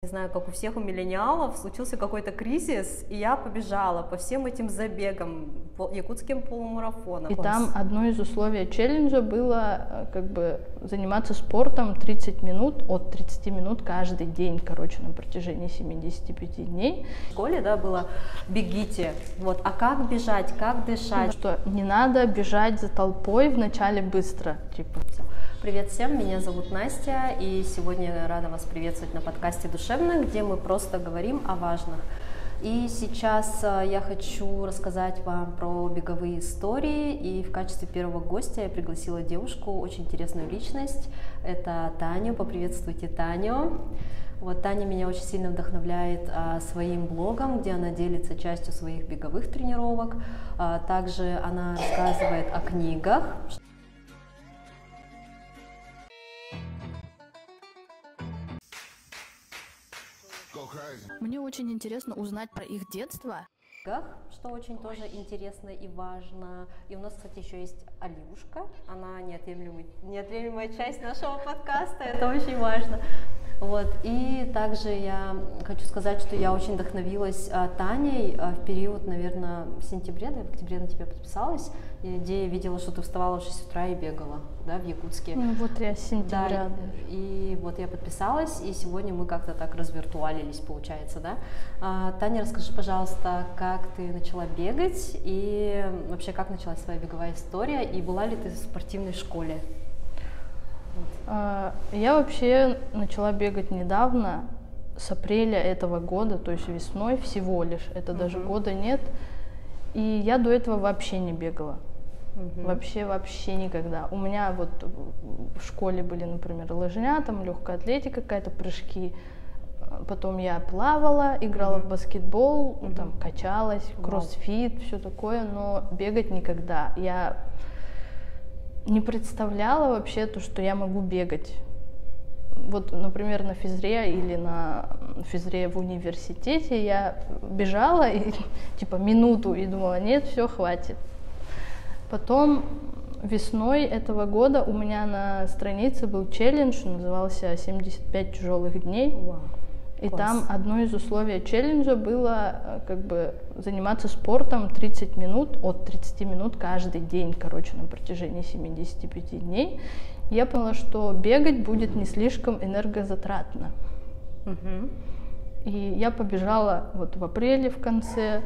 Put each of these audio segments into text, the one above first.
Не знаю, как у всех у миллениалов, случился какой-то кризис, и я побежала по всем этим забегам, по якутским полумарафонам. И там одно из условий челленджа было как бы заниматься спортом 30 минут, от 30 минут каждый день, короче, на протяжении 75 дней. В школе, да, было «бегите», вот, а как бежать, как дышать? Что не надо бежать за толпой вначале быстро, типа. Привет всем, меня зовут Настя, и сегодня я рада вас приветствовать на подкасте «Душевно», где мы просто говорим о важных. И сейчас я хочу рассказать вам про беговые истории, и в качестве первого гостя я пригласила девушку, очень интересную личность, это Таню. Поприветствуйте Таню. Вот Таня меня очень сильно вдохновляет своим блогом, где она делится частью своих беговых тренировок, также она рассказывает о книгах. Мне очень интересно узнать про их детство. Что очень тоже интересно и важно. И у нас, кстати, еще есть Алюшка. Она неотъемлемая часть нашего подкаста. Это очень важно. Вот. И также я хочу сказать, что я очень вдохновилась Таней в период, наверное, в сентябре, да, в октябре на тебя подписалась, где я видела, что ты вставала в 6 утра и бегала, да, в Якутске. Ну вот я с сентября. Да, и вот я подписалась, и сегодня мы как-то так развиртуалились, получается, да. Таня, расскажи, пожалуйста, как ты начала бегать, и вообще, как началась твоя беговая история, и была ли ты в спортивной школе? Я вообще начала бегать недавно, с апреля этого года, то есть весной всего лишь, это даже года нет. И я до этого вообще не бегала, вообще никогда. У меня вот в школе были, например, лыжня, там легкая атлетика, какая-то прыжки. Потом я плавала, играла в баскетбол, там качалась, кроссфит, все такое, но бегать никогда. Я не представляла вообще то, что я могу бегать. Вот, например, на физре или на физре в университете я бежала и типа минуту и думала, нет, все, хватит. Потом весной этого года у меня на странице был челлендж, назывался 75 тяжелых дней. И Класс. Там одно из условий челленджа было как бы заниматься спортом 30 минут, от 30 минут каждый день, короче, на протяжении 75 дней. Я поняла, что бегать будет не слишком энергозатратно. И я побежала вот в апреле в конце.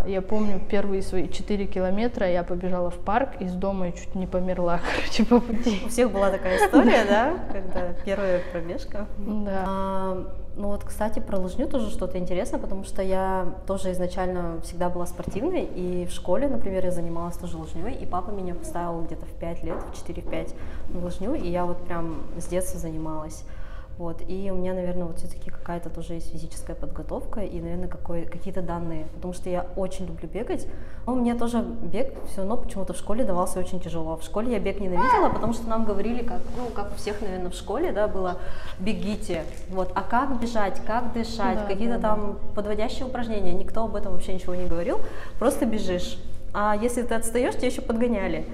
Я помню, первые свои 4 километра я побежала в парк из дома и чуть не померла, короче, по пути. У всех была такая история, да, когда первая пробежка. Да. Ну вот, кстати, про лыжню тоже что-то интересно, потому что я тоже изначально всегда была спортивной, и в школе, например, я занималась тоже лыжней, и папа меня поставил где-то в 5 лет, в 4-5 на лыжню, и я вот прям с детства занималась. Вот, и у меня, наверное, вот все-таки какая-то тоже есть физическая подготовка и, наверное, какие-то данные, потому что я очень люблю бегать. Но мне тоже бег все равно почему-то в школе давался очень тяжело. В школе я бег ненавидела, потому что нам говорили, как у всех, наверное, в школе, да, было «бегите». Вот, а как бежать, как дышать, Да, какие-то там подводящие упражнения, никто об этом вообще ничего не говорил, просто бежишь. А если ты отстаешь, тебя еще подгоняли.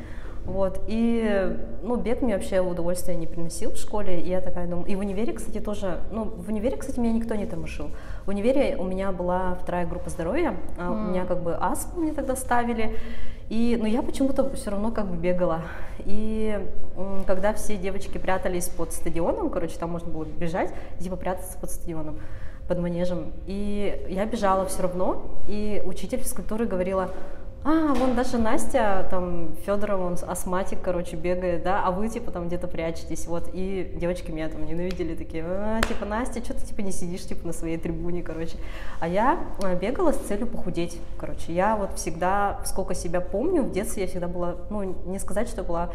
Вот, и, бег мне вообще удовольствия не приносил в школе, и я такая думаю, и в универе, кстати, тоже, в универе, кстати, меня никто не тормошил. В универе у меня была 2-я группа здоровья, у меня как бы астму мне тогда ставили, но я почему-то все равно как бы бегала. И когда все девочки прятались под стадионом, короче, там можно было бежать, типа прятаться под стадионом, под манежем, и я бежала все равно, и учитель физкультуры говорила: вон даже Настя, там, Федорова, он астматик, короче, бегает, да, а вы, типа, там, где-то прячетесь, вот, и девочки меня там ненавидели, такие, типа, Настя, что ты, типа, не сидишь, типа, на своей трибуне, короче, а я бегала с целью похудеть, короче, я вот всегда, сколько себя помню, в детстве я всегда была, не сказать, что была,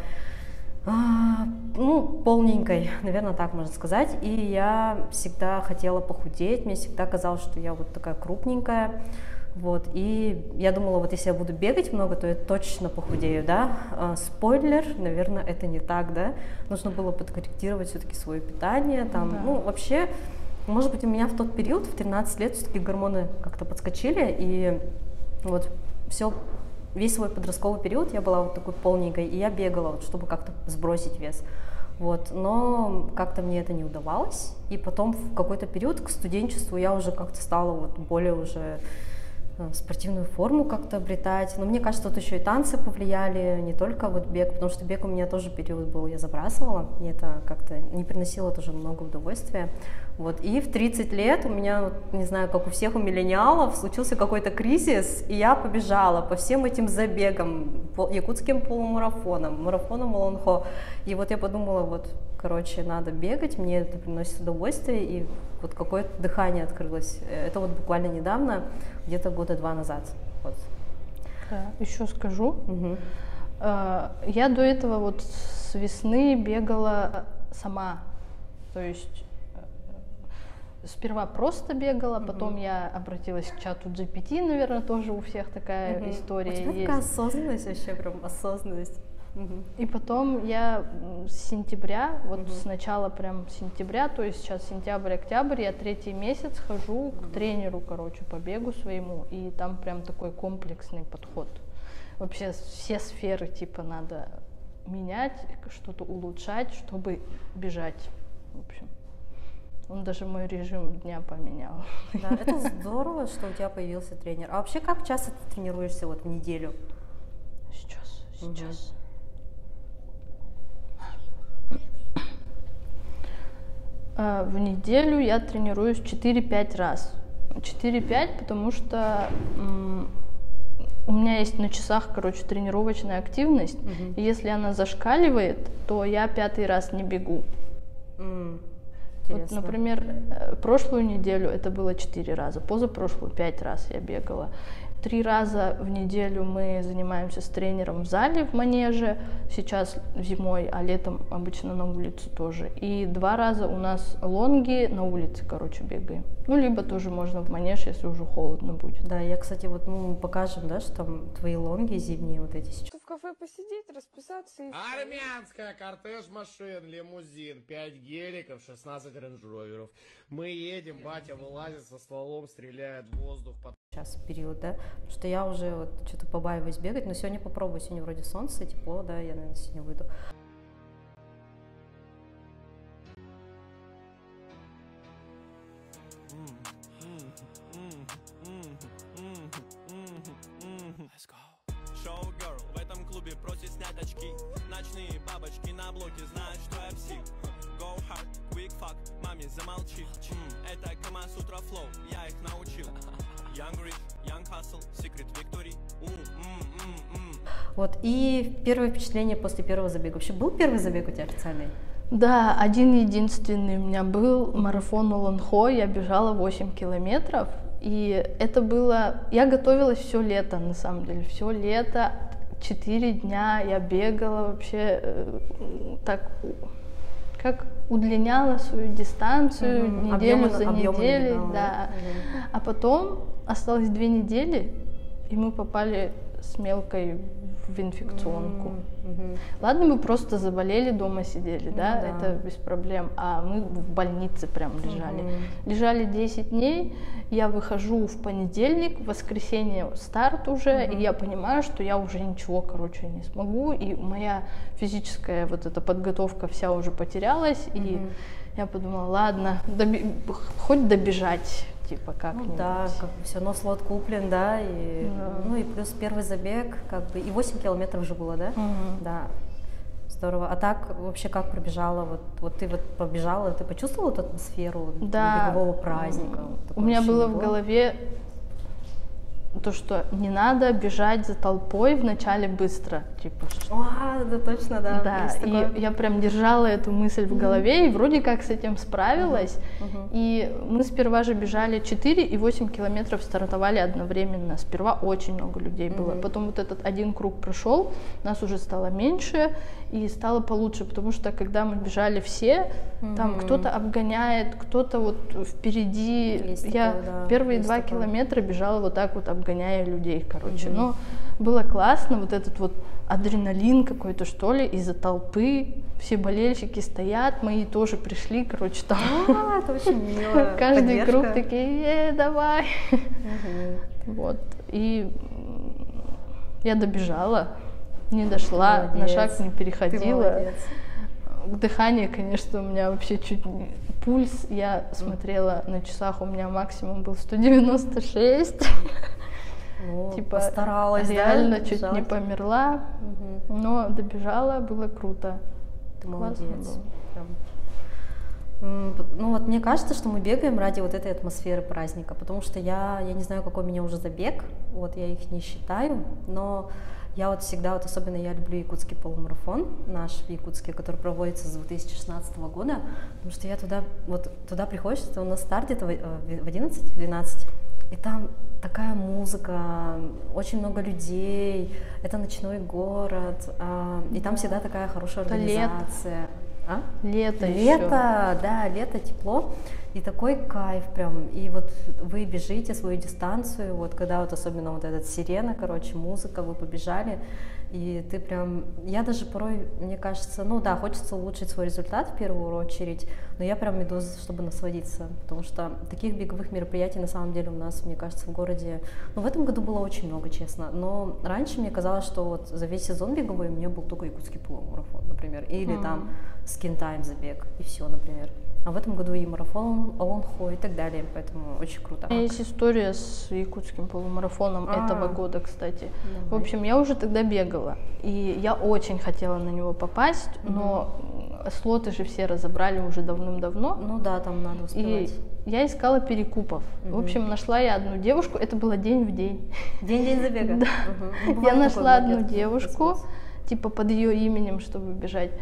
полненькой, наверное, так можно сказать, и я всегда хотела похудеть, мне всегда казалось, что я вот такая крупненькая. Вот, и я думала, вот если я буду бегать много, то я точно похудею, да. Спойлер, наверное, это не так, да. Нужно было подкорректировать все-таки свое питание, там, Да. Вообще, может быть, у меня в тот период, в 13 лет, все-таки гормоны как-то подскочили, и вот весь свой подростковый период я была вот такой полненькой, и я бегала, вот, чтобы как-то сбросить вес. Вот, но как-то мне это не удавалось, и потом в какой-то период к студенчеству я уже как-то стала вот более уже спортивную форму как-то обретать. Но мне кажется, тут еще и танцы повлияли, не только вот бег, потому что бег у меня тоже период был, я забрасывала, мне это как-то не приносило тоже много удовольствия. Вот. И в 30 лет у меня, не знаю, как у всех у миллениалов, случился какой-то кризис, и я побежала по всем этим забегам, по якутским полумарафонам, марафонам Олонхо. И вот я подумала, вот, короче, надо бегать, мне это приносит удовольствие, и вот какое-то дыхание открылось. Это вот буквально недавно, где-то года 2 назад. Вот. Еще скажу. Я до этого вот с весны бегала сама, то есть сперва просто бегала, потом я обратилась к чату GPT, наверное, тоже у всех такая история есть. У тебя такая осознанность вообще, прям осознанность. И потом я с сентября, вот с начала прям сентября, то есть сейчас сентябрь-октябрь, я 3-й месяц хожу к тренеру, короче, по бегу своему, и там прям такой комплексный подход. Вообще все сферы типа надо менять, что-то улучшать, чтобы бежать, в общем. Он даже мой режим дня поменял. Да, это здорово, что у тебя появился тренер. А вообще как часто ты тренируешься вот в неделю? Сейчас. В неделю я тренируюсь 4-5 раз. 4-5, потому что у меня есть на часах, короче, тренировочная активность. И если она зашкаливает, то я 5-й раз не бегу. Вот, например, прошлую неделю это было 4 раза, позапрошлую 5 раз я бегала. 3 раза в неделю мы занимаемся с тренером в зале, в манеже, сейчас зимой, а летом обычно на улице тоже. И 2 раза у нас лонги на улице, короче, бегаем. Ну, либо тоже можно в манеж, если уже холодно будет. Да, я, кстати, вот, ну, покажем, да, что там твои лонги зимние вот эти сейчас. В кафе посидеть, расписаться и... Армянская, кортеж машин, лимузин, 5 геликов, 16 рейндж-роверов. Мы едем, батя вылазит со стволом, стреляет в воздух. Сейчас период, да, потому что я уже вот что-то побаиваюсь бегать, но сегодня попробую, сегодня вроде солнце, тепло, да, я, наверное, сегодня выйду. Шоу-герл в этом клубе просит снять очки. Ночные бабочки на блоке знают, что я псих. Go hard, quick fuck, маме замолчи. Это Камасутра флоу, я их научил. Young rich, young hustle, secret victory. Вот, и первое впечатление после первого забега. Вообще был первый забег у тебя официальный? Да, один-единственный у меня был марафон Олонхо, я бежала 8 километров. И это было... Я готовилась все лето, на самом деле, все лето, 4 дня я бегала вообще так, как удлиняла свою дистанцию неделю за неделей, да. А потом осталось 2 недели, и мы попали с мелкой в инфекционку. Ладно, мы просто заболели, дома сидели, да, это без проблем, а мы в больнице прям лежали. Лежали 10 дней, я выхожу в понедельник, в воскресенье старт уже, и я понимаю, что я уже ничего, короче, не смогу, и моя физическая вот эта подготовка вся уже потерялась, и я подумала, ладно, хоть добежать. Типа как-нибудь. Ну, да, как бы все равно слот куплен, да, и, ну и плюс первый забег, как бы, и 8 километров же было, да? Да, здорово. А так вообще как пробежала, вот ты вот побежала, ты почувствовала эту атмосферу бегового праздника? У меня было в голове то, что не надо бежать за толпой вначале быстро, типа. Да, точно, да. Да, и я прям держала эту мысль в голове, и вроде как с этим справилась. И мы сперва же бежали 4 и 8 километров, стартовали одновременно. Сперва очень много людей было. Потом вот этот один круг прошел, нас уже стало меньше, и стало получше, потому что когда мы бежали все, там кто-то обгоняет, кто-то вот впереди. Есть я такое, да, первые 2 километра бежала вот так вот, обгоняя людей, короче. Но было классно, вот этот вот адреналин какой-то, что ли, из-за толпы. Все болельщики стоят, мои тоже пришли, короче, там. Это очень мило. Каждый круг такие, давай. Вот. И я добежала, не дошла, на шаг не переходила. Дыхание, конечно, у меня вообще чуть не... Пульс, я смотрела на часах, у меня максимум был 196. Ну, Типа постаралась, реально да, чуть не добежать? померла, но добежала, было круто. Ты Классно молодец. было. Прям. Ну вот мне кажется, что мы бегаем ради вот этой атмосферы праздника, потому что я не знаю, какой у меня уже забег, вот я их не считаю, но я вот всегда, вот особенно я люблю якутский полумарафон, наш в Якутске, который проводится с 2016 года, потому что я туда приходишь, это у нас старт где-то в 11-12, и там такая музыка, очень много людей, это ночной город, и там всегда такая хорошая Это лето. организация. А? Лето еще. Лето, да, лето, тепло, и такой кайф прям, и вот вы бежите свою дистанцию, вот когда вот особенно вот эта сирена, короче, музыка, вы побежали, и ты прям, я даже порой, мне кажется, ну да, хочется улучшить свой результат в первую очередь, но я прям иду, чтобы насладиться, потому что таких беговых мероприятий на самом деле у нас, мне кажется, в городе, ну в этом году было очень много, честно, но раньше мне казалось, что вот за весь сезон беговой у меня был только якутский полумарафон, например, или там Skin Time забег, и все, например. А в этом году и марафон, Олонхо и так далее, поэтому очень круто. У меня есть история с якутским полумарафоном этого года, кстати. Давай. В общем, я уже тогда бегала, и я очень хотела на него попасть, но слоты же все разобрали уже давным-давно. Ну да, там надо успевать. И я искала перекупов. В общем, нашла я одну девушку, это было день в день. День забега? Да. Ну, Я бывает нашла такой одну момент. девушку, типа под ее именем, чтобы бежать.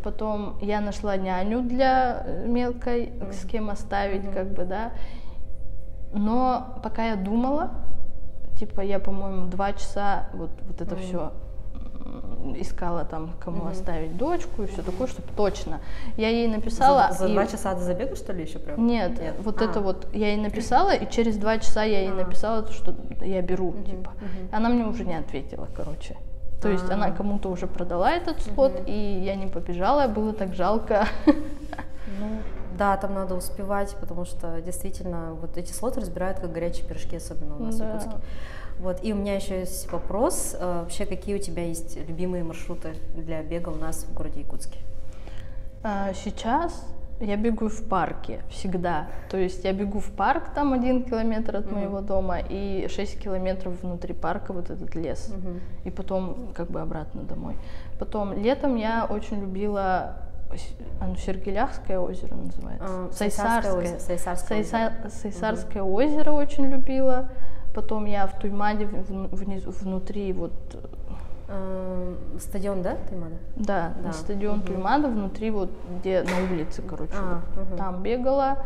Потом я нашла няню для мелкой, с кем оставить, как бы, да. Но пока я думала, типа я, по-моему, 2 часа вот это все искала там, кому оставить дочку и все такое, чтобы точно. Я ей написала. За 2 часа до забега, что ли, еще прям? Нет, вот это вот я ей написала, и через 2 часа я ей написала, что я беру, типа. Она мне уже не ответила, короче. То есть она кому-то уже продала этот слот, и я не побежала, было так жалко. Ну, да, там надо успевать, потому что действительно вот эти слоты разбирают как горячие пирожки, особенно у нас в Якутске. Вот, и у меня еще есть вопрос, вообще какие у тебя есть любимые маршруты для бега у нас в городе Якутске? Сейчас я бегаю в парке всегда. То есть я бегу в парк, там 1 километр от моего дома, и 6 километров внутри парка вот этот лес. И потом как бы обратно домой. Потом летом я очень любила, Сергеляхское озеро называется. Сайсарское озеро очень любила. Потом я в Туймаде внутри вот... Стадион, да, Туймада? Да, стадион Туймада, внутри вот, где на улице, короче, там бегала.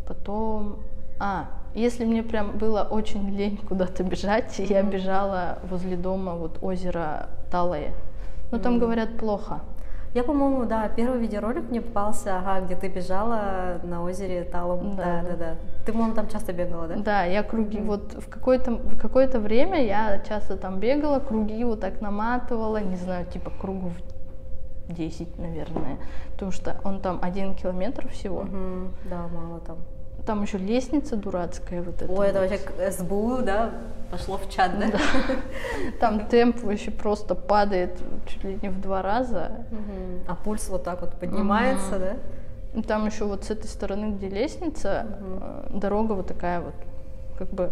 Потом, если мне прям было очень лень куда-то бежать, я бежала возле дома, вот озеро Талое. Но там говорят плохо. Я, по-моему, да, первый видеоролик мне попался, где ты бежала на озере Талом. Да. Ты, по-моему, там часто бегала, да? Да, я круги, вот в какое-то время я часто там бегала, круги вот так наматывала, не знаю, типа кругов 10, наверное, потому что он там 1 километр всего. Да, мало там. Там еще лестница дурацкая вот эта. Ой, это вообще СБУ, да, пошло в чат, да? Там темп вообще просто падает чуть ли не в 2 раза. А пульс вот так вот поднимается, да? Там еще вот с этой стороны, где лестница, дорога вот такая вот, как бы...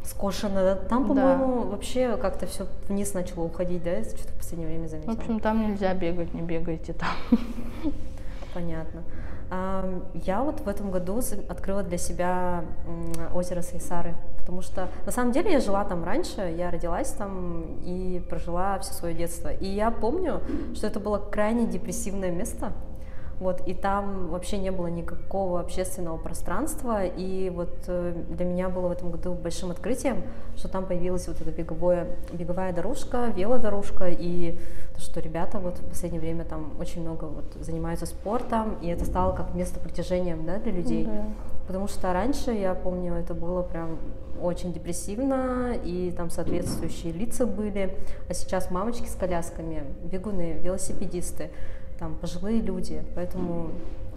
Скошено, да? Там, по-моему, вообще как-то все вниз начало уходить, да? Я что-то в последнее время заметила. В общем, там нельзя бегать, не бегайте там. Понятно. Я вот в этом году открыла для себя озеро Сайсары, потому что на самом деле я жила там раньше, я родилась там и прожила все свое детство. И я помню, что это было крайне депрессивное место. Вот, и там вообще не было никакого общественного пространства, и вот для меня было в этом году большим открытием, что там появилась вот эта беговая дорожка, велодорожка, и то, что ребята вот в последнее время там очень много вот занимаются спортом, и это стало как место притяжения, да, для людей. Потому что раньше, я помню, это было прям очень депрессивно, и там соответствующие лица были, а сейчас мамочки с колясками, бегуны, велосипедисты, там пожилые люди, поэтому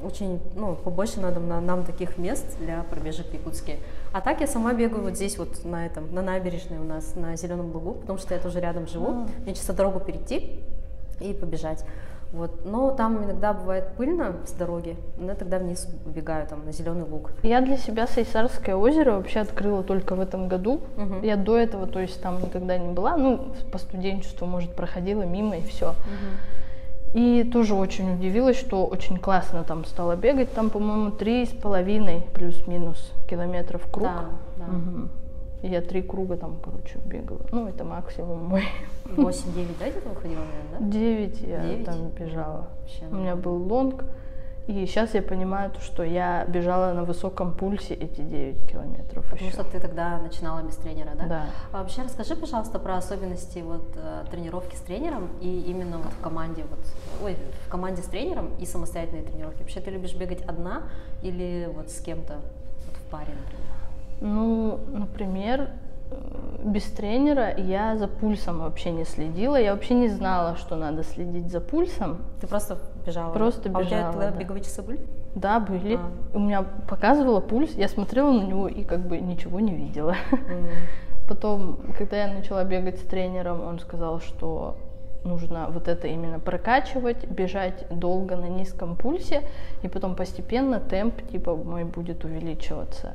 очень, побольше надо нам таких мест для пробежек в Якутске. А так я сама бегаю вот здесь вот на набережной у нас, на Зеленом лугу, потому что я тоже рядом живу, мне чисто дорогу перейти и побежать. Вот. Но там иногда бывает пыльно с дороги, но я тогда вниз убегаю там, на зеленый луг. Я для себя Сайсарское озеро вообще открыла только в этом году. Я до этого, то есть там никогда не была, ну, по студенчеству, может, проходила мимо и все. И тоже очень удивилась, что очень классно там стала бегать. Там, по-моему, 3,5 плюс-минус километров круг. Да, да. И я 3 круга там, короче, бегала. Ну, это максимум мой. 8-9, да, где-то выходила, наверное, да? 9 я 9? там бежала. Вообще, У меня был лонг. И сейчас я понимаю, что я бежала на высоком пульсе эти 9 километров. Потому еще. что ты тогда начинала без тренера, да? Да. А вообще расскажи, пожалуйста, про особенности вот тренировки с тренером и именно вот в команде, в команде с тренером и самостоятельные тренировки. Вообще ты любишь бегать одна или вот с кем-то вот в паре, например? Ну, например, без тренера я за пульсом вообще не следила. Я вообще не знала, что надо следить за пульсом. Ты просто бежала? Просто А у тебя бежала, тогда да. беговые часы были? Да, были. У меня показывало пульс, я смотрела на него и как бы ничего не видела. Потом, когда я начала бегать с тренером, он сказал, что нужно вот это именно прокачивать, бежать долго на низком пульсе, и потом постепенно темп типа мой будет увеличиваться.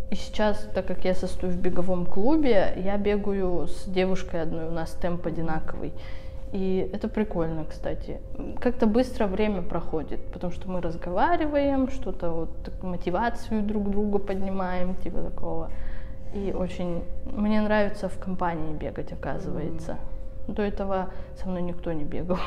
И сейчас, так как я состою в беговом клубе, я бегаю с девушкой одной, у нас темп одинаковый. И это прикольно, кстати. Как-то быстро время проходит, потому что мы разговариваем, что-то вот мотивацию друг друга поднимаем, типа такого. И очень мне нравится в компании бегать, оказывается. До этого со мной никто не бегал.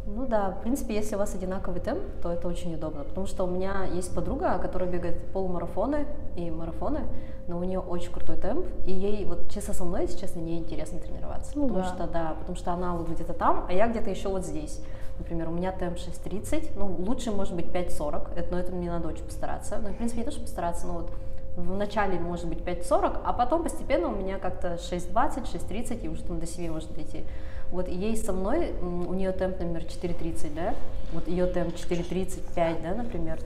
Ну да, в принципе, если у вас одинаковый темп, то это очень удобно, потому что у меня есть подруга, которая бегает полумарафоны и марафоны, но у нее очень крутой темп, и ей вот чисто со мной, если честно, неинтересно тренироваться, Ну, потому что она вот где-то там, а я где-то еще вот здесь. Например, у меня темп 6:30, ну лучше может быть 5:40, но это мне надо очень постараться, ну в принципе не то, что постараться, но вот в начале может быть 5:40, а потом постепенно у меня как-то 6:20, 6:30 и уже там до 7 может дойти. Вот ей со мной, у нее темп, например, 4:30, да, вот ее темп 4:35, да, например,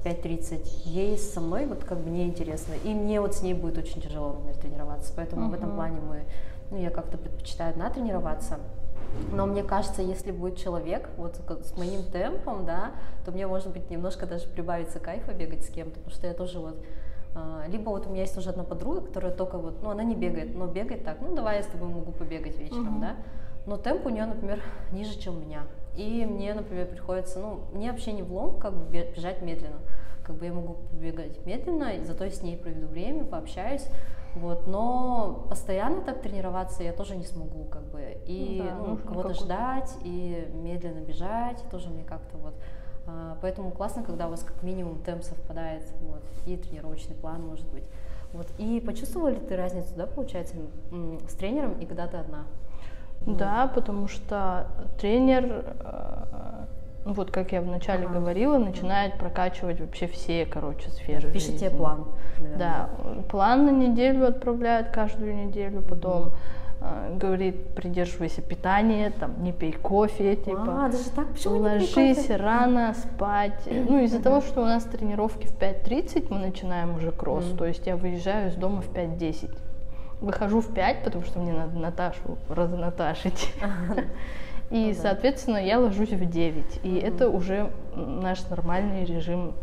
5:30, ей со мной вот как бы неинтересно, и мне вот с ней будет очень тяжело, например, тренироваться, поэтому в этом плане я как-то предпочитаю одна тренироваться. Но мне кажется, если будет человек вот с моим темпом, да, то мне, может быть, немножко даже прибавится кайфа бегать с кем-то, потому что я тоже вот, либо вот у меня есть уже одна подруга, которая только вот, ну она не бегает, но бегает так, ну давай я с тобой могу побегать вечером, да, но темп у нее, например, ниже, чем у меня, и мне, например, приходится, ну, мне вообще не влом, как бы бежать медленно, как бы я могу побегать медленно, и зато я с ней проведу время, пообщаюсь, вот, но постоянно так тренироваться я тоже не смогу, как бы, и кого-то ждать, и медленно бежать, тоже мне как-то вот, поэтому классно, когда у вас как минимум темп совпадает, вот, и тренировочный план может быть, вот, и почувствовала ли ты разницу, да, получается, с тренером и когда ты одна? Да, потому что тренер, вот как я вначале говорила, начинает прокачивать вообще все, короче, сферы Пишет жизни. тебе план, наверное. Да, план на неделю отправляет каждую неделю, потом говорит, придерживайся питания, там, не пей кофе, типа, даже так? Почему не пей ложись кофе? рано спать. Ну, из-за того, что у нас тренировки в 5:30, мы начинаем уже кросс, то есть я выезжаю из дома в 5:10. Выхожу в 5, потому что мне надо Наташу разнаташить. И, соответственно, я ложусь в 9. И это уже наш нормальный режим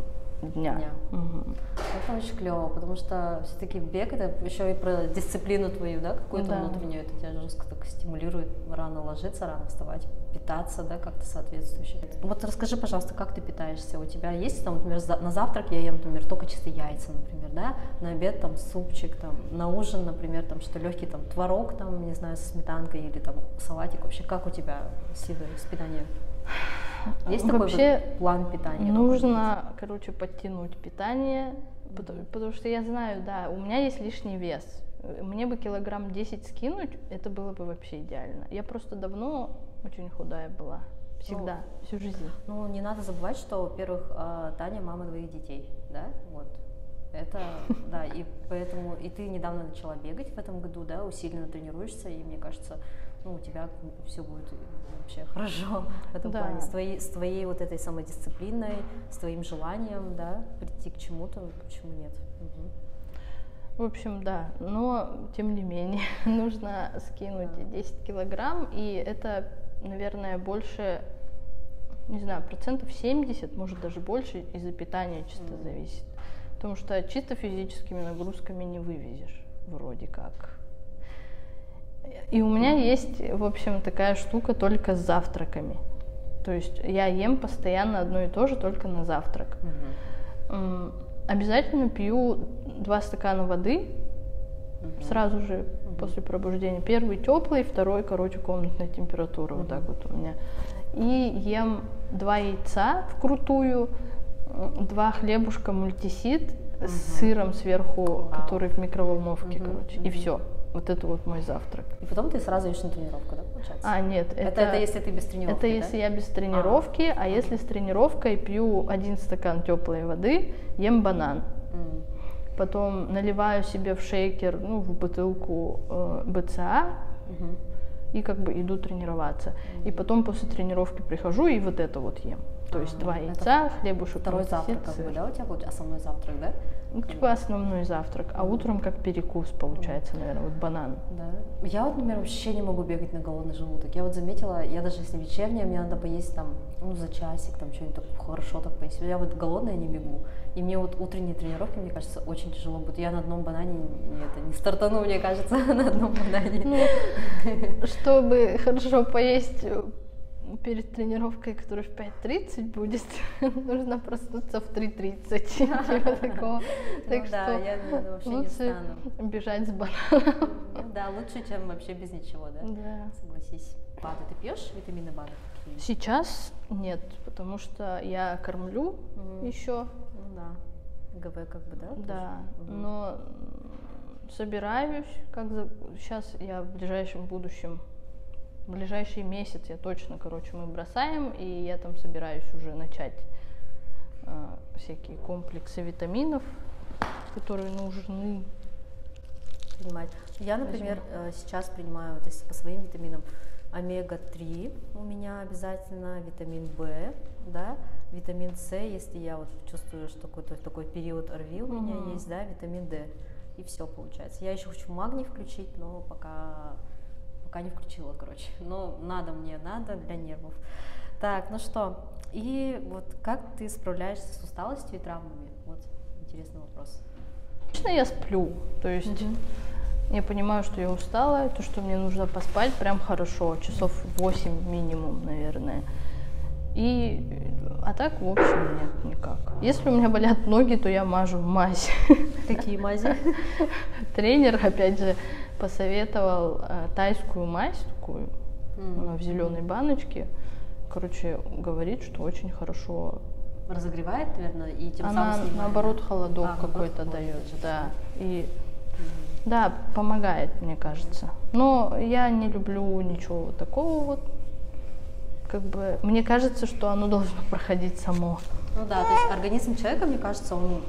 дня. Это очень клево, потому что все-таки бег это еще и про дисциплину твою, да, какую-то внутреннюю. Это тебя жестко так стимулирует рано ложиться, рано вставать, питаться, да, как-то соответствующе. Вот расскажи, пожалуйста, как ты питаешься? У тебя есть там, например, на завтрак я ем, например, только чисто яйца, например, да, на обед там супчик, там, на ужин, например, там что легкий там творог, там, не знаю, со сметанкой или там салатик. Вообще, как у тебя с едой, с питанием? Есть вообще такой план питания? Нужно, короче, подтянуть питание, потому что я знаю, да, у меня есть лишний вес. Мне бы килограмм 10 скинуть, это было бы вообще идеально. Я просто давно очень худая была. Всегда, всю жизнь. Ну, не надо забывать, что, во-первых, Таня мама 2 детей, да, вот. Это, да, и поэтому, и ты недавно начала бегать в этом году, да, усиленно тренируешься, и мне кажется, ну, у тебя все будет вообще хорошо в этом плане, с твоей вот этой самодисциплиной, с твоим желанием, да, прийти к чему-то, почему нет? В общем, да, но тем не менее нужно скинуть 10 килограмм, и это, наверное, больше, не знаю, 70%, может даже больше, из-за питания чисто зависит. Потому что чисто физическими нагрузками не вывезешь, вроде как. И у меня есть, в общем, такая штука только с завтраками. То есть я ем постоянно одно и то же, только на завтрак. Обязательно пью 2 стакана воды сразу же после пробуждения. Первый теплый, второй, короче, комнатная температура. Вот так вот у меня. И ем 2 яйца вкрутую, 2 хлебушка мультисид с сыром сверху, который в микроволновке, короче. И все. Вот это вот мой завтрак. И потом ты сразу идешь на тренировку, да, получается? А, нет. Это если ты без тренировки, Это если я без тренировки, а если с тренировкой пью 1 стакан теплой воды, ем банан. Потом наливаю себе в шейкер, ну, в бутылку БЦА, и как бы иду тренироваться. И потом после тренировки прихожу и вот это вот ем. То есть 2 яйца, хлебушек. Второй завтрак, как бы, да, у тебя будет основной завтрак, да? Ну, типа основной завтрак, а утром как перекус получается, наверное, вот банан. Да. Я вот, например, вообще не могу бегать на голодный желудок. Я вот заметила, я даже если вечерняя, мне надо поесть там, ну, за часик, там, что-нибудь хорошо так поесть. Я вот голодная не бегу. И мне вот утренние тренировки, мне кажется, очень тяжело будет. Я на одном банане не стартану, мне кажется, на одном банане. Ну, чтобы хорошо поесть перед тренировкой, которая в 5:30 будет, нужно проснуться в 3:30. Типа такого. Так что я вообще не встану. Бежать с бананом. Да, лучше, чем вообще без ничего, да? Да. Согласись. БАДы ты пьешь? Витамины БАДы? Сейчас нет, потому что я кормлю еще. Ну да. ГВ как бы, да? Да, но собираюсь, сейчас я в ближайшем будущем, в ближайший месяц я точно, короче, мы бросаем, и я там собираюсь уже начать всякие комплексы витаминов, которые нужны. Принимать. Я, например, сейчас принимаю, вот если по своим витаминам, омега-3 у меня обязательно, витамин В, да, витамин С, если я вот чувствую, что какой-то такой период ОРВИ у меня есть, да, витамин D, и все получается. Я еще хочу магний включить, но пока не включила, короче. Но надо для нервов. Так, ну что, и вот как ты справляешься с усталостью и травмами? Вот интересный вопрос. Обычно я сплю, то есть я понимаю, что я устала, то, что мне нужно поспать прям хорошо, часов 8 минимум, наверное. А так, в общем, нет, никак. Если у меня болят ноги, то я мажу мазь. Какие мази? Тренер, опять же, посоветовал тайскую мазь такую, она в зеленой баночке. Короче, говорит, что очень хорошо. Разогревает, наверное, и тем самым она снимает. Наоборот холодок какой-то дает, да. И да, помогает, мне кажется. Но я не люблю ничего такого вот. Как бы мне кажется, что оно должно проходить само. Ну да, то есть организм человека, мне кажется, он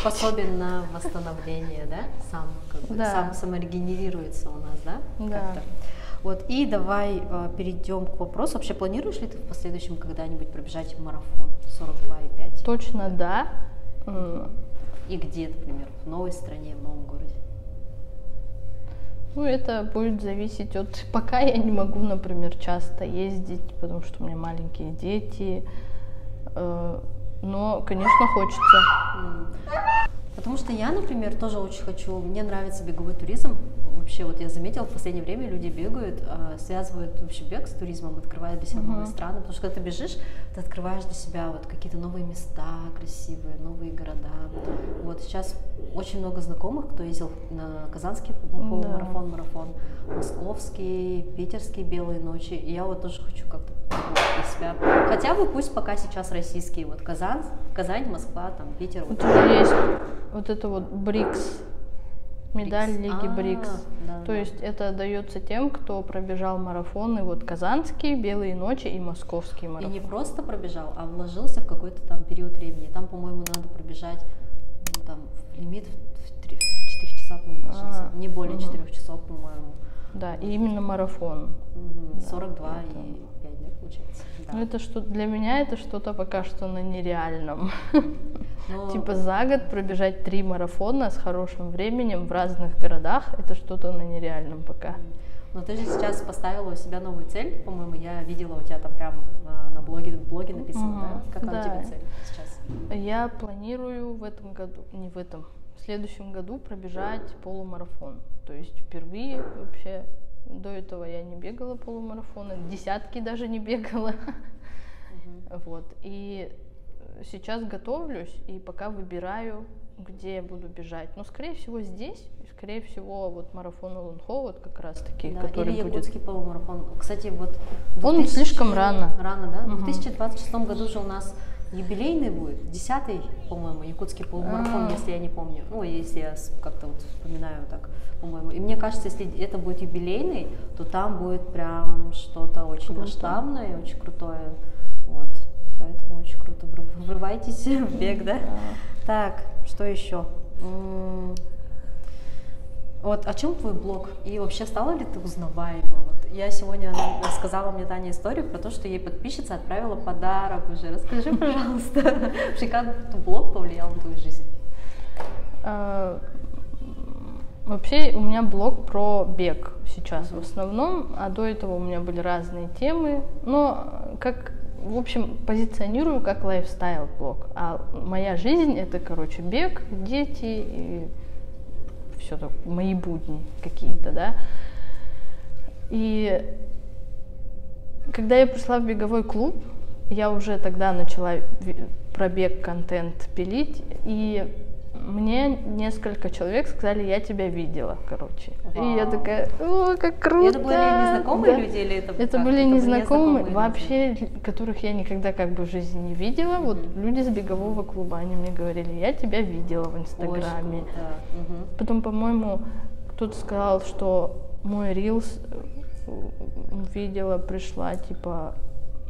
способен на восстановление, да, сам, как бы, сам саморегенерируется у нас, да? Да. Как-то. Вот, и давай перейдем к вопросу. Вообще планируешь ли ты в последующем когда-нибудь пробежать марафон 42,5? Точно, да. И где, например, в новой стране, в новом городе? Ну, это будет зависеть от... Пока я не могу, например, часто ездить, потому что у меня маленькие дети. Но, конечно, хочется. Потому что я, например, тоже очень хочу, мне нравится беговой туризм. Вообще, вот я заметила, в последнее время люди бегают, связывают вообще бег с туризмом, открывают для себя новые страны. Потому что когда ты бежишь, ты открываешь для себя вот какие-то новые места красивые, новые города. Вот сейчас очень много знакомых, кто ездил на казанский полумарафон, московский, питерский белые ночи. И я вот тоже хочу как-то для себя, хотя бы пусть пока сейчас российские, вот Казань, Москва, там Питер. Вот уже есть вот это вот БРИКС. Медаль Лиги БРИКС. То есть это дается тем, кто пробежал марафоны, вот казанские, белые ночи и московский марафон. И не просто пробежал, а вложился в какой-то там период времени. Там, по-моему, надо пробежать там, в лимит в 4 часа, по-моему, вложился. Не более 4 часов, по-моему. Да, и именно марафон. 42,5, да, получается. Да. Ну это что для меня это что-то пока что на нереальном. Но... Типа за год пробежать 3 марафона с хорошим временем в разных городах, это что-то на нереальном пока. Но ты же сейчас поставила у себя новую цель, по-моему, я видела у тебя там прям на блоге написано, да? Какая у тебя цель сейчас? Я планирую в этом году, не в этом, в следующем году пробежать полумарафон. То есть впервые вообще, до этого я не бегала полумарафоны, десятки даже не бегала. Вот, и сейчас готовлюсь и пока выбираю, где я буду бежать. Но, скорее всего, здесь, скорее всего, вот марафон Улан-Удэ, вот как раз таки, да, который или якутский будет... полумарафон. Кстати, вот... Он слишком рано. Рано, да? В 2026 году же у нас юбилейный будет, 10-й, по-моему, якутский полумарафон, если я не помню. Ну, если я как-то вот вспоминаю так, по-моему. И мне кажется, если это будет юбилейный, то там будет прям что-то очень масштабное, очень крутое. Вот. Поэтому очень круто. Врывайтесь в бег, да? Так, что еще? Вот, о чем твой блог? И вообще стала ли ты узнаваема? Вот я сегодня рассказала мне Таня историю про то, что ей подписчица отправила подарок уже. Расскажи, пожалуйста, вообще как твой блог повлиял на твою жизнь? Вообще у меня блог про бег сейчас в основном, а до этого у меня были разные темы, но как, в общем, позиционирую как лайфстайл-блог, а моя жизнь это, короче, бег, дети и все так, мои будни какие-то, да. И когда я пришла в беговой клуб, я уже тогда начала про бег контент пилить, и мне несколько человек сказали, я тебя видела, короче. Вау. И я такая, о, как круто! И это были незнакомые люди или это? Это были незнакомые, вообще, которых я никогда как бы в жизни не видела. Вот люди с бегового клуба, они мне говорили, я тебя видела в Инстаграме. Потом, по-моему, кто-то сказал, что мой рилс видела, пришла, типа,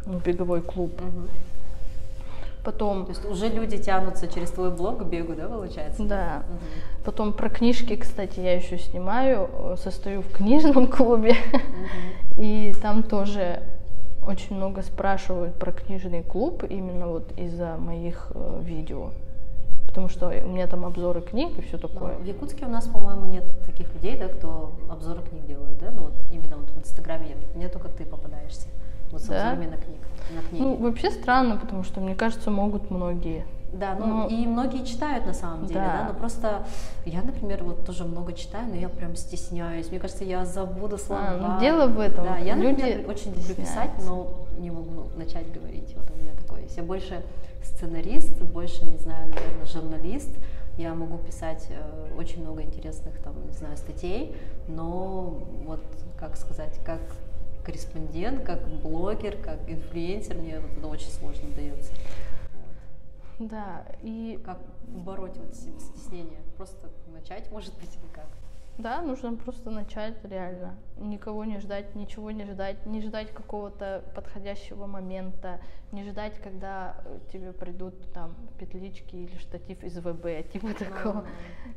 в беговой клуб. Потом... То есть уже люди тянутся через твой блог к бегу, да, получается? Да. Потом про книжки, кстати, я еще снимаю, состою в книжном клубе, и там тоже очень много спрашивают про книжный клуб именно вот из-за моих видео, потому что у меня там обзоры книг и все такое. В Якутске у нас, по-моему, нет таких людей, да, кто обзоры книг делает, да, ну вот именно вот в Инстаграме, мне только ты попадаешься. Вот с обзорами на книги. Ну, вообще странно, потому что, мне кажется, могут многие. Да, ну и многие читают на самом деле, да, но просто я, например, вот тоже много читаю, но я прям стесняюсь. Мне кажется, я забуду слова. Дело в этом. Да, я, например, очень люблю писать, но не могу начать говорить. Вот у меня такое есть. Я больше сценарист, больше, не знаю, наверное, журналист. Я могу писать очень много интересных, там, не знаю, статей, но вот, как сказать, как корреспондент, как блогер, как инфлюенсер, мне это очень сложно дается. Вот. Да, и... Как бороть вот стеснение? Просто начать, может быть, или как? Да, нужно просто начать реально. Никого не ждать, ничего не ждать какого-то подходящего момента, не ждать, когда тебе придут там петлички или штатив из ВБ, типа такого.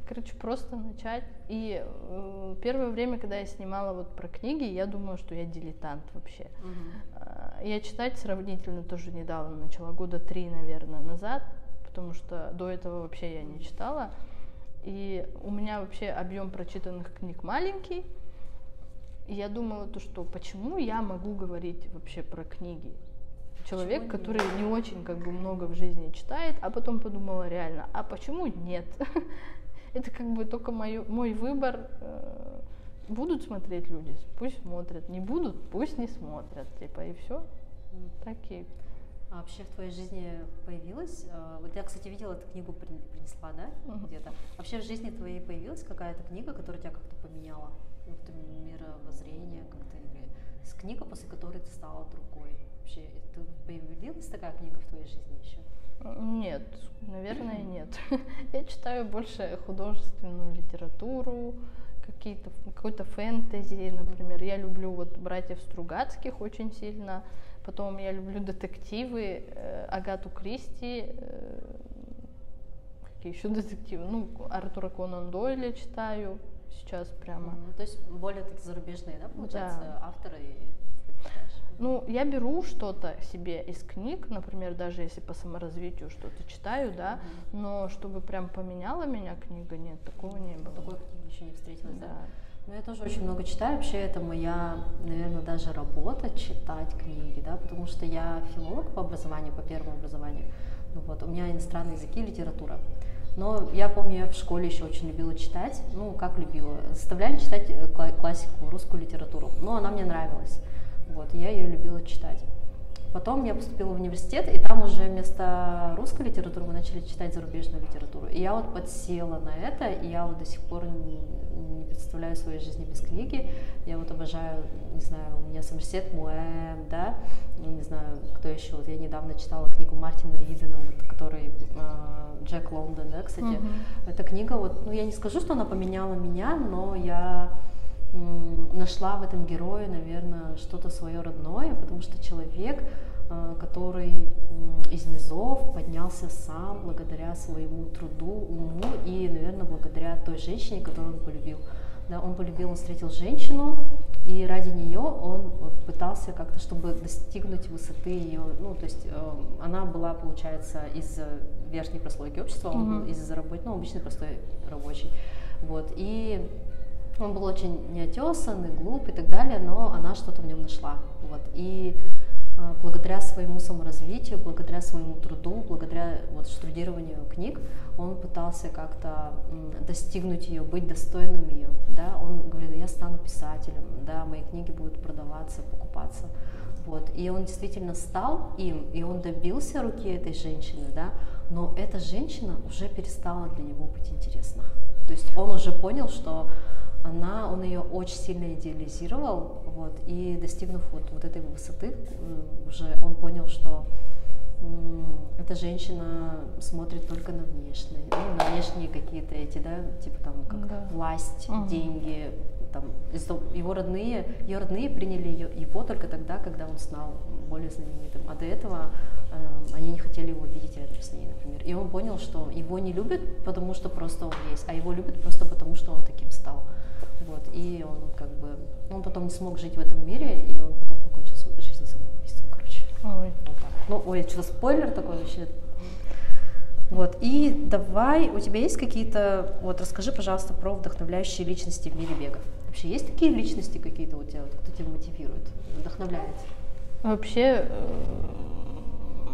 Короче, просто начать. И первое время, когда я снимала вот про книги, я думала, что я дилетант вообще. Я читать сравнительно тоже недавно начала, года 3, наверное, назад, потому что до этого вообще я не читала. И у меня вообще объем прочитанных книг маленький. И я думала, то, что почему я могу говорить вообще про книги? Человек, который не очень как бы много в жизни читает, а потом подумала реально, а почему нет? Это как бы только мой выбор. Будут смотреть люди, пусть смотрят. Не будут, пусть не смотрят. Типа и все. Такие. А вообще в твоей жизни появилась, вот я, кстати, видела, эту книгу принесла, да, где-то. Вообще в жизни твоей появилась какая-то книга, которая тебя как-то поменяла? Вот мировоззрение как-то, или книга, после которой ты стала другой? Вообще, появилась такая книга в твоей жизни еще? Нет, наверное, нет. Я читаю больше художественную литературу, какой-то фэнтези, например. Я люблю вот братьев Стругацких очень сильно. Потом я люблю детективы, Агату Кристи, какие еще детективы, ну, Артура Конан Дойля читаю сейчас прямо. То есть более такие зарубежные, да, получается, да. авторы? Ну, я беру что-то себе из книг, например, даже если по саморазвитию что-то читаю, да, но чтобы прям поменяла меня книга, нет, такого не было. Такой книги еще не встретилась, да? Да. Ну, я тоже очень много читаю, вообще это моя, наверное, даже работа читать книги, да, потому что я филолог по образованию, по первому образованию, ну, вот, у меня иностранные языки, литература. Но я помню, я в школе еще очень любила читать, ну, как любила, заставляли читать классику, русскую литературу, но она мне нравилась, вот, я ее любила читать. Потом я поступила в университет, и там уже вместо русской литературы мы начали читать зарубежную литературу. И я вот подсела на это, и я вот до сих пор не представляю своей жизни без книги. Я вот обожаю, не знаю, у меня Сомерсет Моэм, да, не знаю, кто еще. Вот я недавно читала книгу Мартина Идена, вот, который Джек Лондон, да, кстати. Эта книга, вот, ну я не скажу, что она поменяла меня, но я нашла в этом герое, наверное, что-то свое родное, потому что человек, который из низов поднялся сам благодаря своему труду, уму и, наверное, благодаря той женщине, которую он полюбил. Да, он полюбил, он встретил женщину, и ради нее он вот пытался как-то, чтобы достигнуть высоты ее, ну, то есть она была, получается, из верхней прослойки общества, он был из ну, обычный простой рабочий, вот, и он был очень неотесанный, глуп и так далее, но она что-то в нем нашла, вот, и благодаря своему саморазвитию, благодаря своему труду, благодаря вот штудированию книг, он пытался как-то достигнуть ее, быть достойным ее, да, он говорит, я стану писателем, да, мои книги будут продаваться, покупаться, вот, и он действительно стал им, и он добился руки этой женщины, да, но эта женщина уже перестала для него быть интересна, то есть он уже понял, что он ее очень сильно идеализировал, вот, и достигнув вот этой высоты, уже он понял, что эта женщина смотрит только на внешние, ну, на внешние какие-то эти, да, типа там как власть, деньги, там, ее родные приняли его только тогда, когда он стал более знаменитым, а до этого они не хотели его видеть рядом с ней, например. И он понял, что его не любят, потому что просто он есть, а его любят просто потому, что он таким стал. Вот, и он как бы, он потом не смог жить в этом мире, и он потом покончил свою жизнь самоубийством, короче. Ой. Вот так. Ну, ой, что-то спойлер такой вообще. Вот, и давай, у тебя есть какие-то, вот расскажи, пожалуйста, про вдохновляющие личности в мире бега. Вообще есть такие личности какие-то у тебя, вот, кто тебя мотивирует, вдохновляет? Вообще,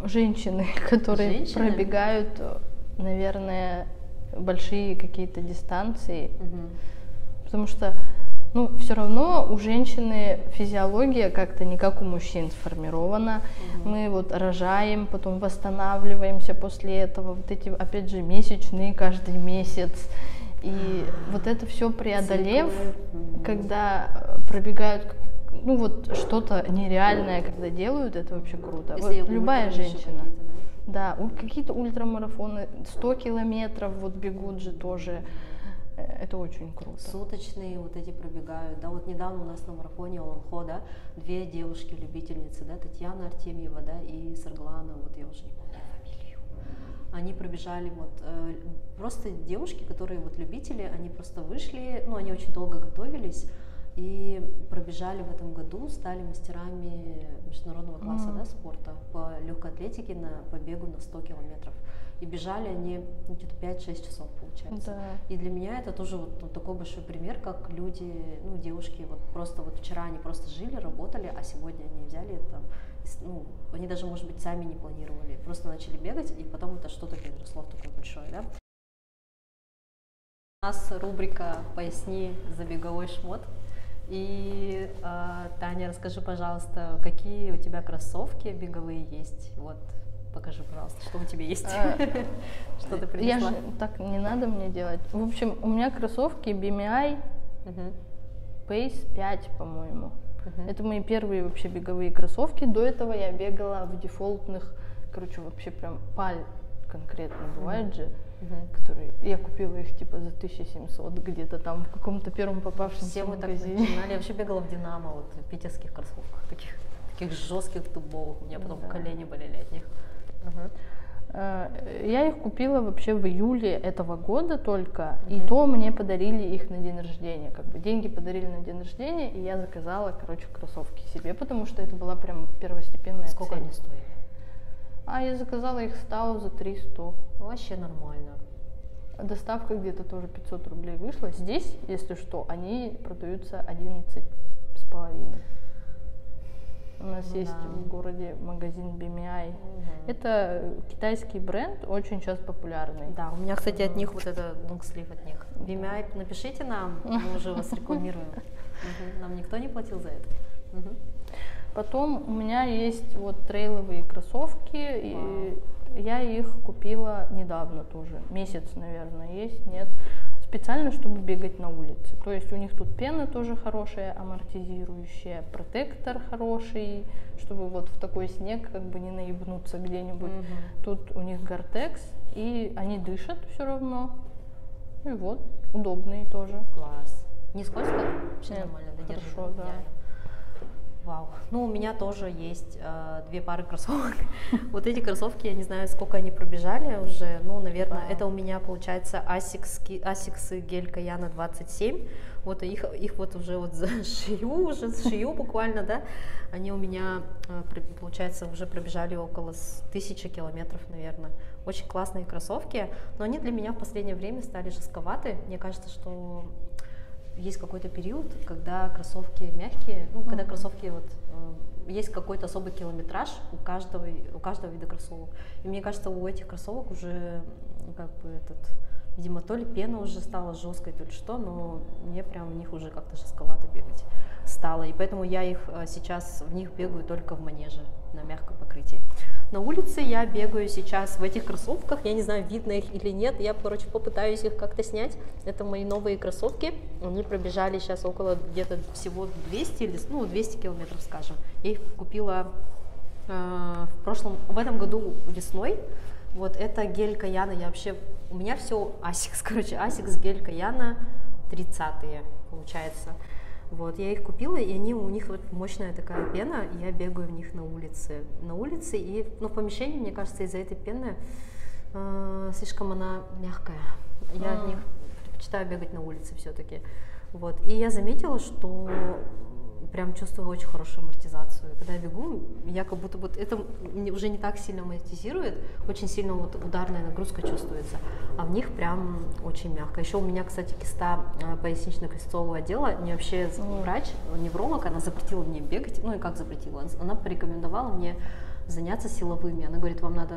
женщины, которые пробегают, наверное, большие какие-то дистанции, потому что, ну, все равно у женщины физиология как-то не как у мужчин сформирована. Мы вот рожаем, потом восстанавливаемся после этого, вот эти, опять же, месячные каждый месяц. И вот это все преодолев, когда пробегают, ну вот что-то нереальное, когда делают, это вообще круто. Вот любая женщина. Да, какие-то ультрамарафоны, 100 километров вот бегут же тоже. Это очень круто. Суточные вот эти пробегают, да, вот недавно у нас на марафоне Олонхо, да, две девушки-любительницы, да, Татьяна Артемьева, да, и Сарглана, вот я уже не помню фамилию, они пробежали вот, просто девушки, которые вот любители, они просто вышли, ну, они очень долго готовились, и пробежали в этом году, стали мастерами международного класса, да, спорта по легкой атлетике по бегу на 100 километров. И бежали они где-то 5-6 часов, получается. Да. И для меня это тоже вот такой большой пример, как люди, ну, девушки, вот просто вот вчера они просто жили, работали, а сегодня они взяли там, ну, они даже, может быть, сами не планировали, просто начали бегать, и потом это что-то переросло в такое большое, да. У нас рубрика «Поясни за беговой шмот». И, Таня, расскажи, пожалуйста, какие у тебя кроссовки беговые есть? Вот, покажи, пожалуйста, что у тебя есть. Что ты принесла? Так не надо мне делать. В общем, у меня кроссовки BMI Pace 5, по-моему. Это мои первые вообще беговые кроссовки. До этого я бегала в дефолтных, короче, вообще прям паль конкретно бывает же, которые я купила их типа за 1700 где-то там в каком-то первом попавшемся все мы магазине. Так начинали. Я вообще бегала в Динамо, вот в питерских кроссовках, таких жестких, дубовых. У меня потом колени болели от них. Я их купила вообще в июле этого года только, и то мне подарили их на день рождения. Как бы деньги подарили на день рождения, и я заказала, короче, кроссовки себе, потому что это была прям первостепенная Сколько цель. они стоили? А я заказала их стало за 300. Вообще нормально. Доставка где-то тоже 500 рублей вышла. Здесь, если что, они продаются 11,5. У нас есть в городе магазин BMI. Это китайский бренд, очень сейчас популярный. Да, у меня, кстати, от них вот это лонгслив от них. BMI, напишите нам, мы уже вас рекламируем. Нам никто не платил за это. Потом у меня есть вот трейловые кроссовки, и я их купила недавно тоже, месяц, наверное, есть, нет, специально, чтобы бегать на улице. То есть у них тут пена тоже хорошая, амортизирующая, протектор хороший, чтобы вот в такой снег как бы не наебнуться где-нибудь. Тут у них Gore-Tex, и они дышат все равно. И вот, удобные тоже. Класс. Не скользко? Вообще Нет, нормально, да, держи. хорошо, да. Вау. Ну, у меня тоже есть 2 пары кроссовок. Вот эти кроссовки, я не знаю, сколько они пробежали уже. Ну, наверное, это у меня, получается, Asics гель Каяна 27. Вот их вот уже вот сшию буквально, да. Они у меня, получается, уже пробежали около 1000 километров, наверное. Очень классные кроссовки, но они для меня в последнее время стали жестковаты. Мне кажется, что есть какой-то период, когда кроссовки мягкие, ну, когда кроссовки вот есть какой-то особый километраж у каждого вида кроссовок. И мне кажется, у этих кроссовок уже как бы видимо, то ли пена уже стала жесткой, то ли что, но мне прям в них уже как-то жестковато бегать стало. И поэтому я сейчас в них бегаю только в манеже на мягком покрытии. На улице я бегаю сейчас в этих кроссовках, я не знаю, видно их или нет, я, короче, попытаюсь их как-то снять. Это мои новые кроссовки, они пробежали сейчас около где-то всего 200 или, 200 километров, скажем. Я их купила в этом году весной. Вот это гель Каяна, у меня все Asics, Asics гель Каяна 30-е, получается. Вот, я их купила, и у них вот мощная такая пена, и я бегаю в них на улице. И в помещении, мне кажется, из-за этой пены слишком она мягкая. Я в них предпочитаю бегать на улице все-таки. Вот, и я заметила, что прям чувствую очень хорошую амортизацию. Когда я бегу, я как будто вот это уже не так сильно амортизирует, очень сильно вот ударная нагрузка чувствуется, а в них прям очень мягко. Еще у меня, кстати, киста пояснично-крестцового отдела, мне вообще врач, невролог, она запретила мне бегать, ну и как запретила, она порекомендовала мне заняться силовыми. Она говорит, вам надо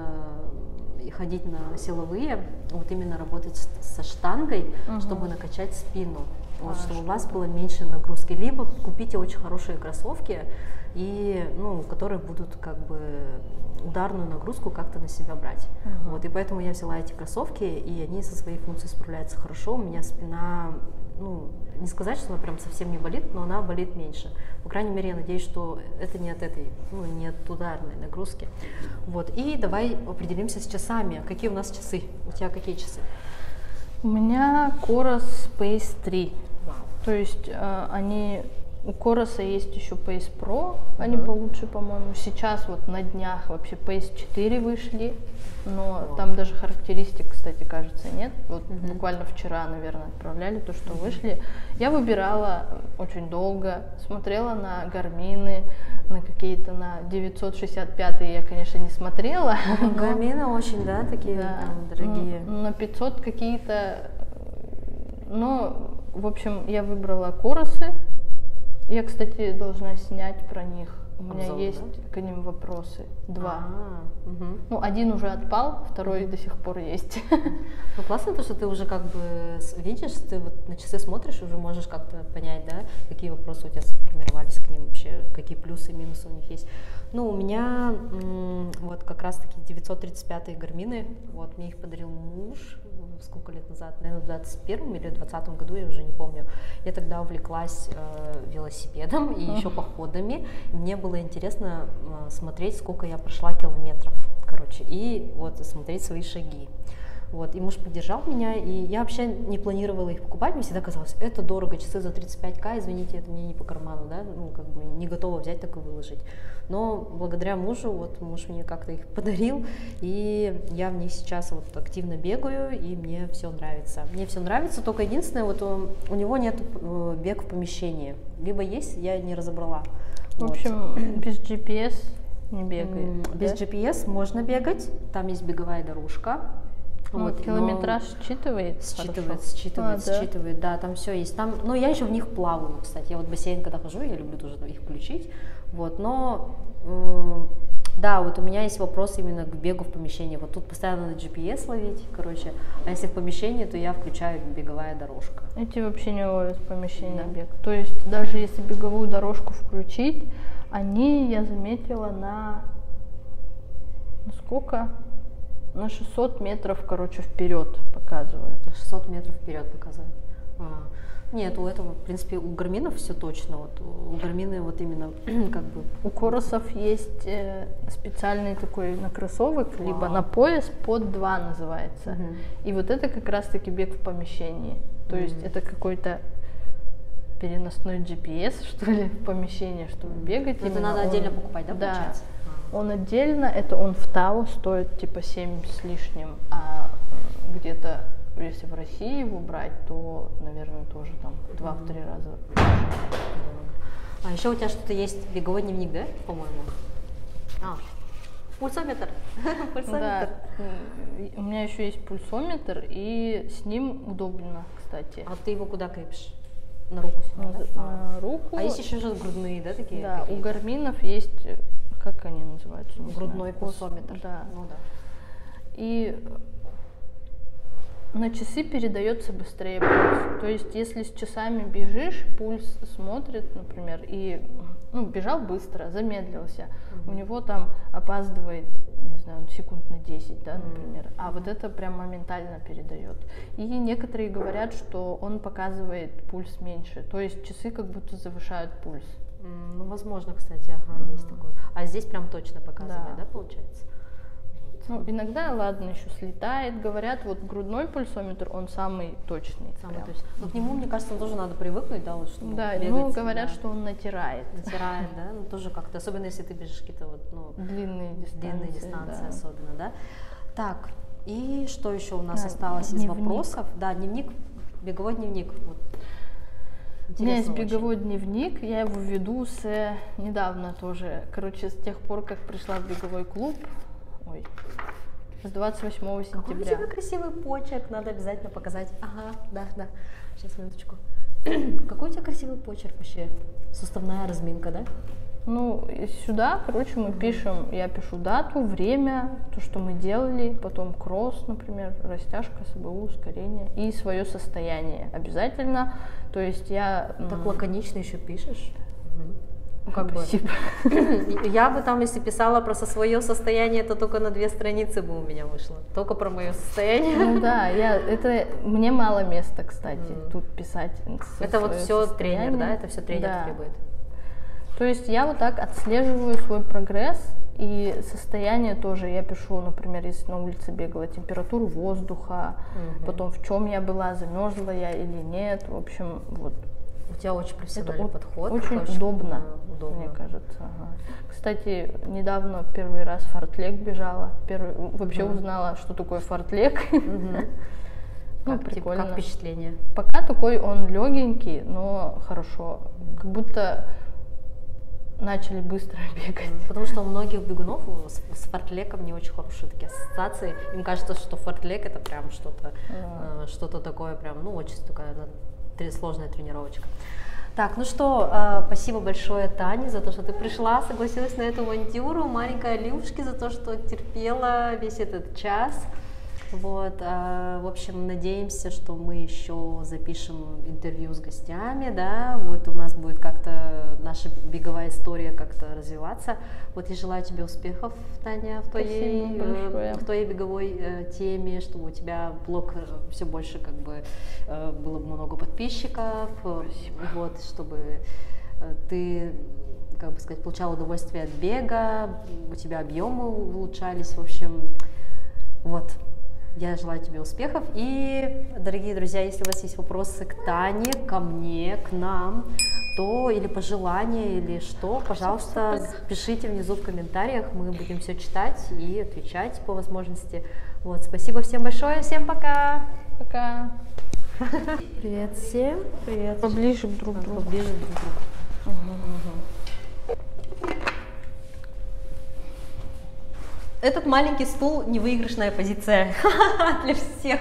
ходить на силовые, вот именно работать со штангой, чтобы накачать спину. Вот, чтобы у вас было меньше нагрузки, либо купите очень хорошие кроссовки, которые будут как бы ударную нагрузку как-то на себя брать. Вот, и поэтому я взяла эти кроссовки, и они со своей функцией справляются хорошо. У меня спина, не сказать, что она прям совсем не болит, но она болит меньше. По крайней мере, я надеюсь, что это не от этой, не от ударной нагрузки. Вот, и давай определимся с часами. Какие у нас часы? У тебя какие часы? У меня Coros Pace 3. То есть у Coros есть еще Pace Pro, они получше, по-моему. Сейчас вот на днях вообще Pace 4 вышли, но там даже характеристик, кстати, кажется, нет. Вот буквально вчера, наверное, отправляли то, что вышли. Я выбирала очень долго, смотрела на Гармины, на какие-то, на 965-е я, конечно, не смотрела. Гармины очень, да, такие дорогие. На 500 какие-то, но, в общем, я выбрала Коросы. Я, кстати, должна снять про них. У меня есть к ним вопросы. 2. Один уже отпал, второй до сих пор есть. Ну, классно то, что ты уже как бы видишь, ты вот на часы смотришь, уже можешь как-то понять, да, какие вопросы у тебя сформировались к ним вообще, какие плюсы и минусы у них есть. У меня вот как раз-таки 935-е Гармины, вот мне их подарил муж, сколько лет назад, наверное, в 21 или 20 году, я уже не помню. Я тогда увлеклась велосипедом и еще походами. Мне было интересно смотреть, сколько я прошла километров, и вот смотреть свои шаги. Вот, и муж поддержал меня, и я вообще не планировала их покупать, мне всегда казалось, это дорого, часы за 35 000, извините, это мне не по карману, да, ну, как бы не готова взять так и выложить. Но благодаря мужу, вот муж мне как-то их подарил, и я в них сейчас вот активно бегаю, и мне все нравится. Мне все нравится, только единственное, вот у него нет бег в помещении, либо есть, я не разобрала. В общем, без GPS не бегает. Без GPS можно бегать, там есть беговая дорожка. Вот, километраж считывает? Считывает, да, там все есть. Там, но я еще в них плаваю, кстати. Я вот в бассейн, когда хожу, я люблю тоже их включить. Вот, но да, вот у меня есть вопрос именно к бегу в помещении. Вот тут постоянно надо GPS ловить, короче. А если в помещении, то я включаю беговая дорожка. Эти вообще не ловят в помещении на бег. То есть даже если беговую дорожку включить, они, я заметила, на сколько? На 600 метров, короче, вперед показывают. На 600 метров вперед показывают. Нет, у этого, в принципе, у гарминов все точно. Вот, у гармины вот именно как бы... У коросов есть специальный такой на кроссовок, либо на пояс под 2 называется. И вот это как раз-таки бег в помещении. То есть это какой-то переносной GPS, что ли, в помещении, чтобы бегать. Это надо отдельно покупать, да, получается? Он отдельно, это он в ТАО стоит типа 7 с лишним, а где-то, если в России его брать, то, наверное, тоже там 2-3 раза. А еще у тебя что-то есть, беговой дневник, да, по-моему? Пульсометр. Да, у меня еще есть пульсометр, и с ним удобно, кстати. А ты его куда крепишь? На руку сюда, да? На руку. А есть еще же грудные, да, такие? Да, у гарминов есть, как они называются? Грудной пульсометр. Да. Ну, да. И на часы передается быстрее пульс. То есть, если с часами бежишь, пульс смотрит, например, и бежал быстро, замедлился, у него там опаздывает, не знаю, секунд на 10, да, например, а вот это прям моментально передает. И некоторые говорят, что он показывает пульс меньше, то есть часы как будто завышают пульс. Ну, возможно, кстати, есть такое. А здесь прям точно показывает, да, получается? Ну, иногда, ладно, еще слетает. Говорят, вот грудной пульсометр, он самый точный. Самый точный. Но к нему, мне кажется, тоже надо привыкнуть, да, вот, чтобы да, бегать, говорят, что он натирает. Натирает, да, ну, тоже как-то, особенно если ты бежишь какие-то вот, длинные дистанции, да. Особенно, да. Так, и что еще у нас осталось из вопросов? Да, дневник, беговой дневник. Вот. У меня есть беговой дневник, я его веду недавно тоже, короче, с тех пор, как пришла в беговой клуб, с 28 сентября. Какой у тебя красивый почерк, надо обязательно показать. Ага, да, сейчас, минуточку. Какой у тебя красивый почерк вообще, суставная разминка, да? Ну, сюда, короче, мы пишем, я пишу дату, время, то, что мы делали, потом кросс, например, растяжка, СБУ, ускорение и свое состояние обязательно. То есть я... Так лаконично еще пишешь. Ну, как Спасибо. Я бы там, если писала про свое состояние, то только на 2 страницы бы у меня вышло. Только про мое состояние. Ну да, мне мало места, кстати, тут писать. Это вот все тренер, да? Это все тренер требует. То есть я вот так отслеживаю свой прогресс, и состояние тоже я пишу, например, если на улице бегала, температуру воздуха, потом в чем я была, замерзла я или нет, в общем, вот. У тебя очень профессиональный подход. Очень удобно, мне кажется. Кстати, недавно первый раз фортлек бежала, вообще узнала, что такое фортлек. Прикольно. Как впечатление? Пока такой он легенький, но хорошо. Как будто начали быстро бегать. Потому что у многих бегунов с фортлеком не очень хорошие такие ассоциации. Им кажется, что фортлек это прям что-то такое, прям, очень такая сложная тренировочка. Так, ну что, спасибо большое, Тане, за то, что ты пришла, согласилась на эту авантюру, маленькой Алюшке за то, что терпела весь этот час. Вот, в общем, надеемся, что мы еще запишем интервью с гостями, да, вот у нас будет как-то наша беговая история как-то развиваться. Вот я желаю тебе успехов, Таня, в твоей беговой теме, чтобы у тебя блог все больше как бы было много подписчиков, вот, чтобы ты, как бы сказать, получала удовольствие от бега, у тебя объемы улучшались, в общем, вот. Я желаю тебе успехов. И, дорогие друзья, если у вас есть вопросы к Тане, ко мне, к нам, то или пожелания, или что, пожалуйста, пишите внизу в комментариях. Мы будем все читать и отвечать по возможности. Вот, спасибо всем большое. Всем пока. Пока. Привет всем. Привет. Поближе друг к другу. Поближе друг к другу. Этот маленький стул — невыигрышная позиция для всех.